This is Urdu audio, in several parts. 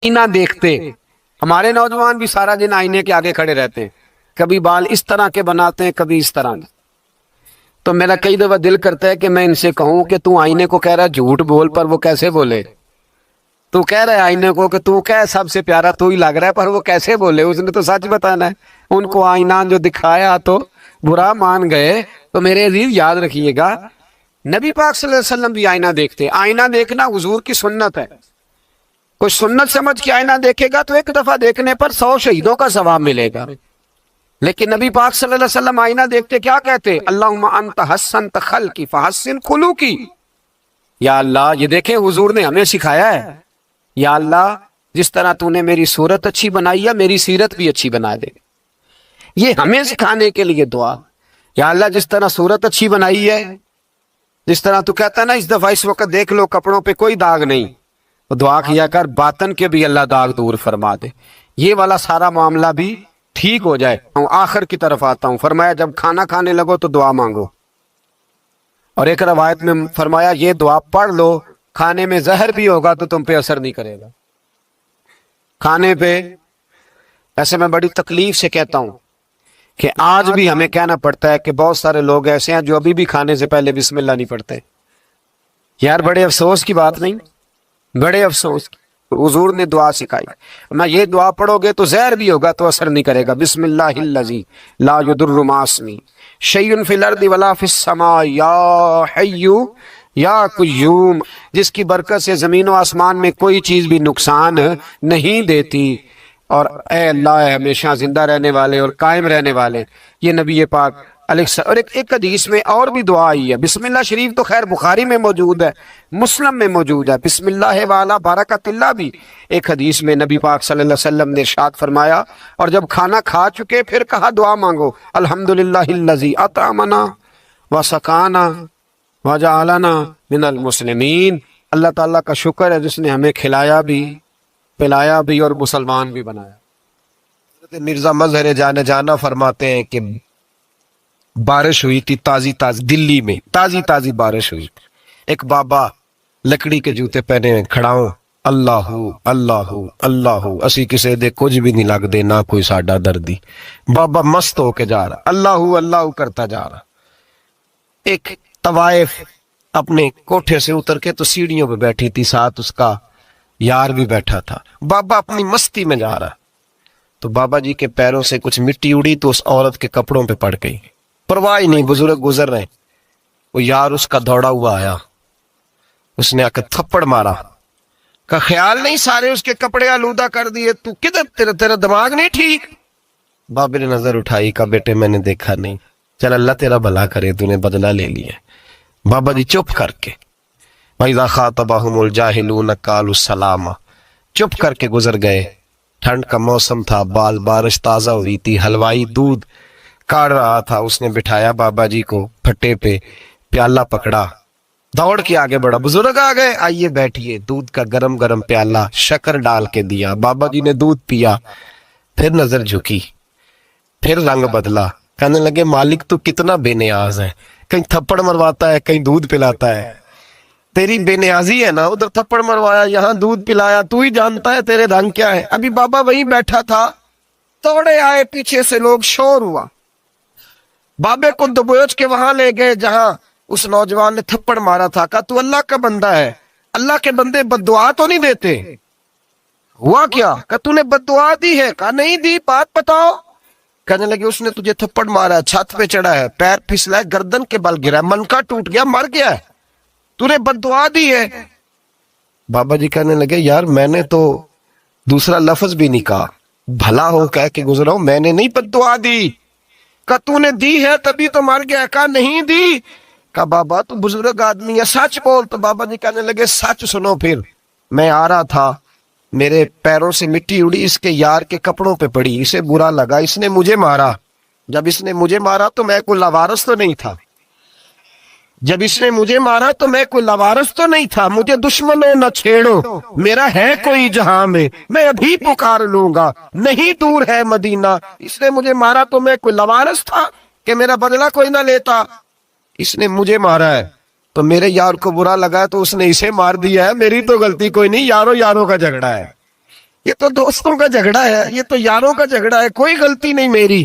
آئینہ دیکھتے. ہمارے نوجوان بھی سارا دن آئینے کے آگے کھڑے رہتے ہیں، کبھی بال اس طرح کے بناتے ہیں، کبھی اس طرح کے. تو میرا کئی دفعہ دل کرتا ہے کہ میں ان سے کہوں کہ تو آئینے کو کہہ رہا ہے جھوٹ بول، پر وہ کیسے بولے؟ تو کہہ رہا ہے آئینے کو کہ تو کیا سب سے پیارا تو ہی لگ رہا ہے، پر وہ کیسے بولے؟ اس نے تو سچ بتانا ہے. ان کو آئینہ جو دکھایا تو برا مان گئے. تو میرے عزیز یاد رکھیے گا، نبی پاک صلی اللہ علیہ وسلم بھی آئینہ دیکھتے. آئینہ دیکھنا حضور کی سنت ہے. کوئی سنت سمجھ کے آئینہ دیکھے گا تو ایک دفعہ دیکھنے پر 100 شہیدوں کا ثواب ملے گا. لیکن نبی پاک صلی اللہ علیہ وسلم آئینہ دیکھتے کیا کہتے؟ اللہم انت حسنت خلقی فحسن خلوقی. یا اللہ، یہ دیکھیں حضور نے ہمیں سکھایا ہے، یا اللہ جس طرح تو نے میری صورت اچھی بنائی ہے میری سیرت بھی اچھی بنا دے. یہ ہمیں سکھانے کے لیے دعا. یا اللہ جس طرح صورت اچھی بنائی ہے، جس طرح تو کہتا ہے نا اس دفعہ اس وقت دیکھ لو کپڑوں پہ کوئی داغ نہیں، تو دعا کیا کر باطن کے بھی اللہ داغ دور فرما دے. یہ والا سارا معاملہ بھی ٹھیک ہو جائے. آخر کی طرف آتا ہوں. فرمایا جب کھانا کھانے لگو تو دعا مانگو. اور ایک روایت میں فرمایا یہ دعا پڑھ لو، کھانے میں زہر بھی ہوگا تو تم پہ اثر نہیں کرے گا. کھانے پہ ایسے میں بڑی تکلیف سے کہتا ہوں کہ آج بھی ہمیں کہنا پڑتا ہے کہ بہت سارے لوگ ایسے ہیں جو ابھی بھی کھانے سے پہلے بسم اللہ نہیں پڑھتے. یار بڑے افسوس کی بات نہیں؟ بڑے افسوس کی. حضور نے دعا سکھائی، میں یہ دعا پڑھو گے تو زہر بھی ہوگا تو اثر نہیں کرے گا. بسم اللہ الذی لا یضر مع اسمہ شیء فی الارض ولا فی السماء یا حی یا قیوم، جس کی برکت سے زمین و آسمان میں کوئی چیز بھی نقصان نہیں دیتی. اور اے اللہ ہے ہمیشہ زندہ رہنے والے اور قائم رہنے والے. یہ نبی پاک علیہ السلام. اور ایک حدیث میں اور بھی دعا آئی ہے. بسم اللہ شریف تو خیر بخاری میں موجود ہے، مسلم میں موجود ہے. بسم اللہ والا برکت اللہ بھی ایک حدیث میں نبی پاک صلی اللہ علیہ وسلم نے ارشاد فرمایا. اور جب کھانا کھا چکے پھر کہا دعا مانگو، الحمدللہ الذی اطعمنا وسقانا وجعلنا من المسلمین. اللہ تعالیٰ کا شکر ہے جس نے ہمیں کھلایا بھی، پلایا بھی اور مسلمان بھی بنایا. مرزا مظہر جانا فرماتے ہیں کہ بارش ہوئی تھی تازی دلی میں تازی بارش ہوئی. ایک بابا لکڑی کے جوتے پہنے ہوئے کھڑا ہوں، اللہ اللہ اللہ اسی کسے دے کچھ بھی نہیں لگ دے نہ کوئی ساڈا دردی. بابا مست ہو کے جا رہا، اللہ اللہ کرتا جا رہا. ایک طوائف اپنے کوٹھے سے اتر کے تو سیڑھیوں پہ بیٹھی تھی، ساتھ اس کا یار بھی بیٹھا تھا. بابا اپنی مستی میں جا رہا تو بابا جی کے پیروں سے کچھ مٹی اڑی تو اس عورت کے کپڑوں پہ پڑ گئی. پرواہ ہی نہیں، بزرگ گزر رہے. وہ یار اس کا دوڑا ہوا آیا، اس نے آ کے تھپڑ مارا. کا خیال نہیں سارے اس کے کپڑے آلودہ کر دیے، تو کدھر تیرا دماغ نہیں ٹھیک؟ بابے نے نظر اٹھائی، کہا بیٹے میں نے دیکھا نہیں، چل اللہ تیرا بھلا کرے، تو نے بدلہ لے لیا. بابا جی چپ کر کے وَإِذَا خَاطَبَهُمُ الْجَاهِلُونَ قَالُوا السَّلَامَ چپ کر کے گزر گئے. ٹھنڈ کا موسم تھا، بارش تازہ ہوئی تھی، حلوائی دودھ کاڑ رہا تھا. اس نے بٹھایا بابا جی کو پھٹے پہ، پیالہ پکڑا، دوڑ کے آگے بڑھا. بزرگ آ گئے، آئیے بیٹھیے. دودھ کا گرم گرم پیالہ شکر ڈال کے دیا. بابا جی نے دودھ پیا، پھر نظر جھکی، پھر رنگ بدلا. کہنے لگے مالک تو کتنا بے نیاز ہے، کہیں تھپڑ مرواتا ہے کہیں دودھ پلاتا ہے. تیری بے نیازی ہے نا، ادھر تھپڑ مروایا یہاں دودھ پلایا، تو ہی جانتا ہے تیرے رنگ کیا ہے. ابھی بابا وہیں بیٹھا تھا، توڑے آئے پیچھے سے لوگ، شور ہوا. بابے کو دبوچ کے وہاں لے گئے جہاں اس نوجوان نے تھپڑ مارا تھا. کہا تو اللہ کا بندہ ہے، اللہ کے بندے بد دعا تو نہیں دیتے. ہوا کیا؟ کہا تو نے بد دعا دی ہے. کہا نہیں دی، بات بتاؤ. کہنے لگے اس نے تجھے تھپڑ مارا ہے، چھت پہ چڑھا ہے، پیر پھسلا ہے، گردن کے بل گرا ہے، من کا ٹوٹ گیا، مر گیا ہے، تو نے بد دعا دی ہے. بابا جی کہنے لگے یار میں نے تو دوسرا لفظ بھی نہیں کہا، بھلا ہو کہہ کے گزرا ہوں، میں نے نہیں بد دعا دی. کہا تو نے دی ہے تبھی تو مر گیا. کہا نہیں دی. کہا بابا تو بزرگ آدمی ہے، سچ بول. تو بابا جی کہنے لگے سچ سنو. پھر میں آ رہا تھا، میرے پیروں سے مٹی اڑی، اس کے یار کے کپڑوں پہ پڑی، اسے برا لگا، اس نے مجھے مارا. جب اس نے مجھے مارا تو میں کوئی لاوارث تو نہیں تھا، مجھے دشمنوں نہ چھیڑو، میرا ہے کوئی جہاں میں ابھی پکار لوں گا، نہیں دور ہے مدینہ. اس نے مجھے مارا تو میں کوئی لاوارث تھا کہ میرا بدلہ کوئی نہ لیتا. اس نے مجھے مارا ہے تو میرے یار کو برا لگا ہے تو اس نے اسے مار دیا ہے، میری تو غلطی کوئی نہیں، یاروں کا جھگڑا ہے. یہ تو دوستوں کا جھگڑا ہے, یہ تو یاروں کا جھگڑا ہے, کوئی غلطی نہیں میری,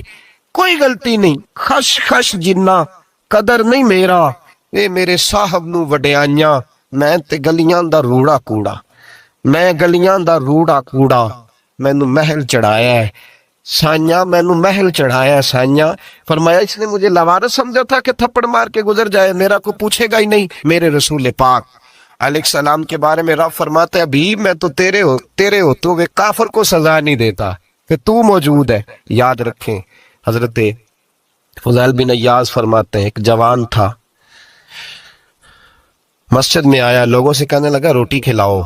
کوئی غلطی نہیں. خش خش جنہ قدر نہیں میرا, اے میرے صاحب نو وڈیائیاں, میں تے گلیاں دا روڑا کوڑا, میں گلیاں دا روڑا کوڑا, مینو محل چڑھایا ہے سائیاں, مینو محل چڑھایا ہے سائیاں. فرمایا اس نے مجھے لوارث سمجھا تھا کہ تھپڑ مار کے گزر جائے, میرا کو پوچھے گا ہی نہیں. میرے رسول پاک علیہ السلام کے بارے میں رب فرماتا ہے ابھی میں تو تیرے ہو تو وہ کافر کو سزا نہیں دیتا کہ تو موجود ہے. یاد رکھیں حضرت فضیل بن ایاز فرماتے ہیں ایک جوان تھا, مسجد میں آیا, لوگوں سے کہنے لگا روٹی کھلاؤ,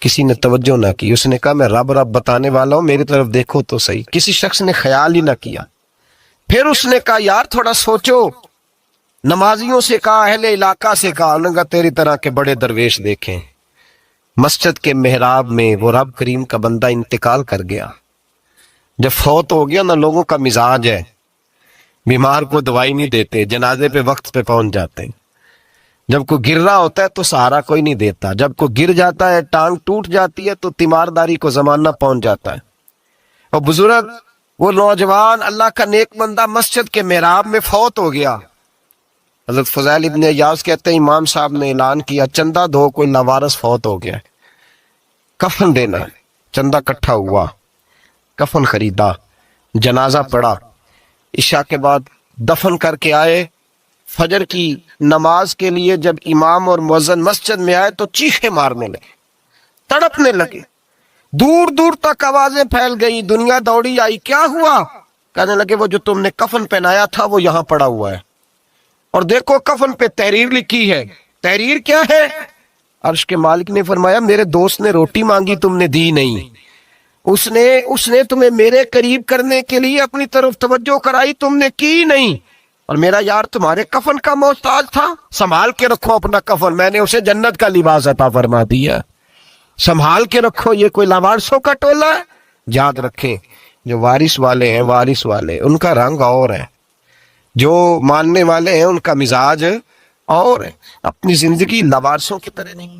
کسی نے توجہ نہ کی. اس نے کہا میں رب بتانے والا ہوں, میری طرف دیکھو تو صحیح. کسی شخص نے خیال ہی نہ کیا. پھر اس نے کہا یار تھوڑا سوچو, نمازیوں سے کہا, اہل علاقہ سے کہا, انہوں نے کہا تیری طرح کے بڑے درویش دیکھیں. مسجد کے محراب میں وہ رب کریم کا بندہ انتقال کر گیا. جب فوت ہو گیا نا, لوگوں کا مزاج ہے بیمار کو دوائی نہیں دیتے, جنازے پہ وقت پہ پہنچ جاتے ہیں. جب کوئی گر رہا ہوتا ہے تو سہارا کوئی نہیں دیتا, جب کوئی گر جاتا ہے ٹانگ ٹوٹ جاتی ہے تو تیمارداری کو زمانہ پہنچ جاتا ہے. اور بزرگ وہ نوجوان اللہ کا نیک بندہ مسجد کے محراب میں فوت ہو گیا. حضرت فضیل ابن ایاز کہتے ہیں امام صاحب نے اعلان کیا چندہ دو, کوئی لوارث فوت ہو گیا, کفن دینا. چندہ کٹھا ہوا, کفن خریدا, جنازہ پڑا, عشاء کے بعد دفن کر کے آئے. فجر کی نماز کے لیے جب امام اور مؤذن مسجد میں آئے تو چیخیں مارنے لگے, تڑپنے لگے, دور دور تک آوازیں پھیل گئی, دنیا دوڑی آئی. کیا ہوا؟ کہنے لگے وہ جو تم نے کفن پہنایا تھا وہ یہاں پڑا ہوا ہے, اور دیکھو کفن پہ تحریر لکھی ہے. تحریر کیا ہے؟ عرش کے مالک نے فرمایا میرے دوست نے روٹی مانگی تم نے دی نہیں, اس نے تمہیں میرے قریب کرنے کے لیے اپنی طرف توجہ کرائی, تم نے کی نہیں, اور میرا یار تمہارے کفن کا محتاج تھا. سنبھال کے رکھو اپنا کفن, میں نے اسے جنت کا لباس عطا فرما دیا, سنبھال کے رکھو. یہ کوئی لاوارثوں کا ٹولہ ہے؟ یاد رکھیں جو وارث والے ہیں, وارث والے ان کا رنگ اور ہے, جو ماننے والے ہیں ان کا مزاج اور ہے. اپنی زندگی لاوارثوں کی طرح نہیں.